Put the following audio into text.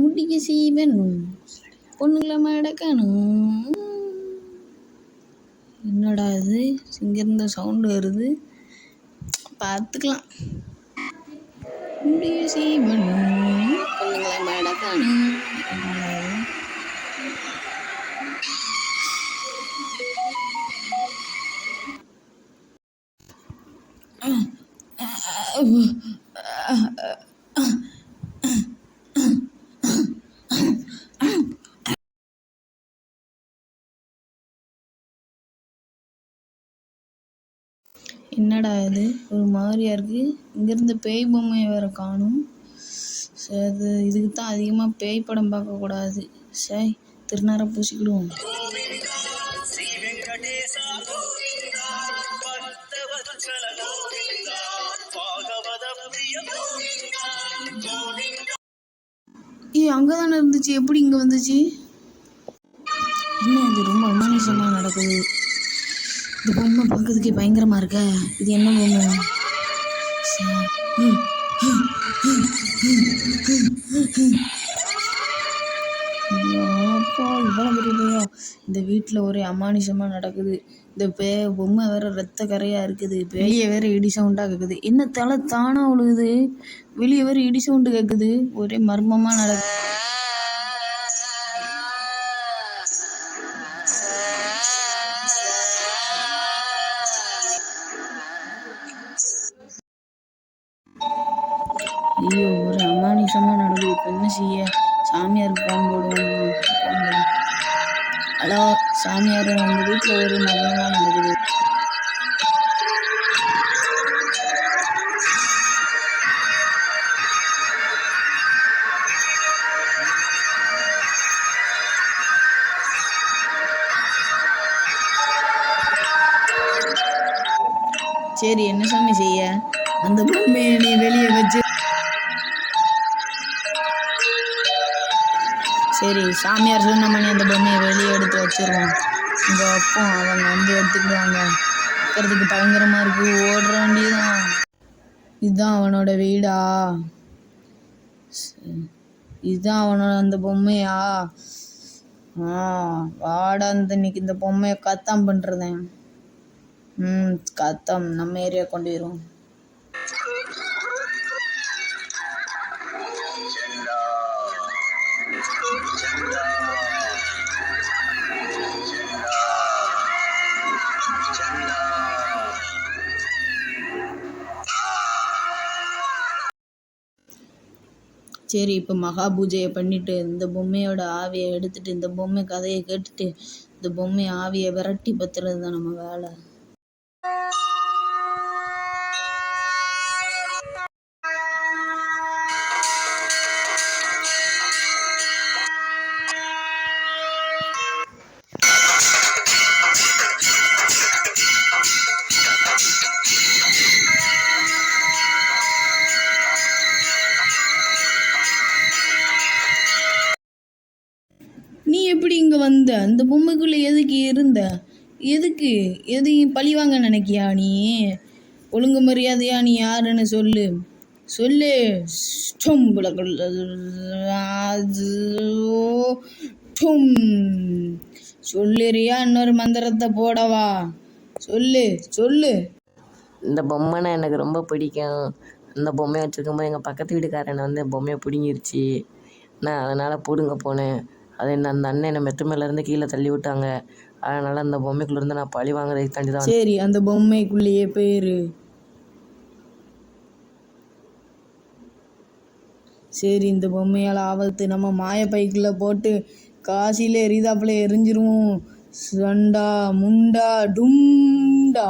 முடிக்க செய்வனும் பொண்ணுங்களை மடக்கணும். என்னடா இது இங்கேருந்த சவுண்டு வருது, பார்த்துக்கலாம். முடிய செய்வனும் பொண்ணுங்களை மடக்கணும். என்னடா இது ஒரு மாதிரியா இருக்குது. இங்கேருந்து பேய் பொம்மையை வேறு காணும். அது இதுக்கு தான் அதிகமாக பேய் படம் பார்க்கக்கூடாது. சரி, திருநரை பூசிக்கிடுவோம். அங்கே தானே இருந்துச்சு, எப்படி இங்கே வந்துச்சு? என்ன இது ரொம்ப அமானுஷமாக நடக்குது. இந்த பொம்மை பார்க்கறதுக்கே பயங்கரமாக இருக்க. இது என்ன பொம்மை? அப்பா இவ்வளோ பெரிய இந்த வீட்டில் ஒரே அமானுஷமாக நடக்குது. இந்த பொம்மை வேற ரத்த கரையாக இருக்குது. வெளியே வேற இடி சவுண்டாக கேட்குது. என்ன தலை தானாக விழுகுது, வெளியே வேற இடி சவுண்டு கேட்குது. ஒரே மர்மமாக நடக்குது. ஐயோ ஒரு அமானுஷமாக நடக்குது. இப்போ என்ன செய்ய? சாமியாருக்கு ஃபோன் போடுவோம். ஹலோ சாமியார், உங்கள் வீட்டில் ஒரு மர்மமாக நடக்குது. சரி என்ன சாமி செய்ய? அந்த பொம்மையை நீ வெளியே வச்சு. சரி சாமியார் சொன்ன மணி அந்த பொம்மையை வெளியே எடுத்து வச்சிருவோம். இங்கே வைப்போம், அவங்க வந்து எடுத்துக்குவாங்க. இருக்கிறதுக்கு பயங்கரமாக இருக்குது, ஓடுற வேண்டியதான். இதுதான் அவனோட வீடா? இதுதான் அவனோட அந்த பொம்மையா? வாடா இன்னைக்கு இந்த பொம்மையை கத்தம் பண்ணுறதேன். கத்தம் நம்ம ஏரியா கொண்டு வருவோம். சரி இப்போ மகா பூஜையை பண்ணிட்டு இந்த பொம்மையோட ஆவியை எடுத்துட்டு இந்த பொம்மை கதையை கேட்டுட்டு இந்த பொம்மை ஆவியை விரட்டி பத்துறது தான் நம்ம வேலை. நீ எப்படி இங்கே வந்த? அந்த பொம்மைக்குள்ளே எதுக்கு இருந்த? எதுக்கு எதையும் பழி வாங்க நினைக்கியா நீ? ஒழுங்கு மரியாதையா நீ யாருன்னு சொல்லு. சொல்லுறியா? இன்னொரு மந்திரத்தை போடவா? சொல்லு. இந்த பொம்மைனா எனக்கு ரொம்ப பிடிக்கும். அந்த பொம்மையை வச்சுருக்கும்போது எங்கள் பக்கத்து வீட்டுக்காரனை வந்து பொம்மையை பிடுங்கிருச்சு. நான் அதனால் பிடுங்க போனேன். அது அந்த அண்ணன் என்னை மெத்து மேலேருந்து கீழே தள்ளி விட்டாங்க. அதனால் அந்த பொம்மைக்குள்ளேருந்து நான் பழி வாங்குறதுக்கு தாண்டி தான். சரி அந்த பொம்மைக்குள்ளேயே போயிரு. சரி இந்த பொம்மையால் ஆபத்து. நம்ம மாய பைக்கில் போட்டு காசியில் எரிதாப்பில் எரிஞ்சிருவோம். சண்டா முண்டா டும்டா.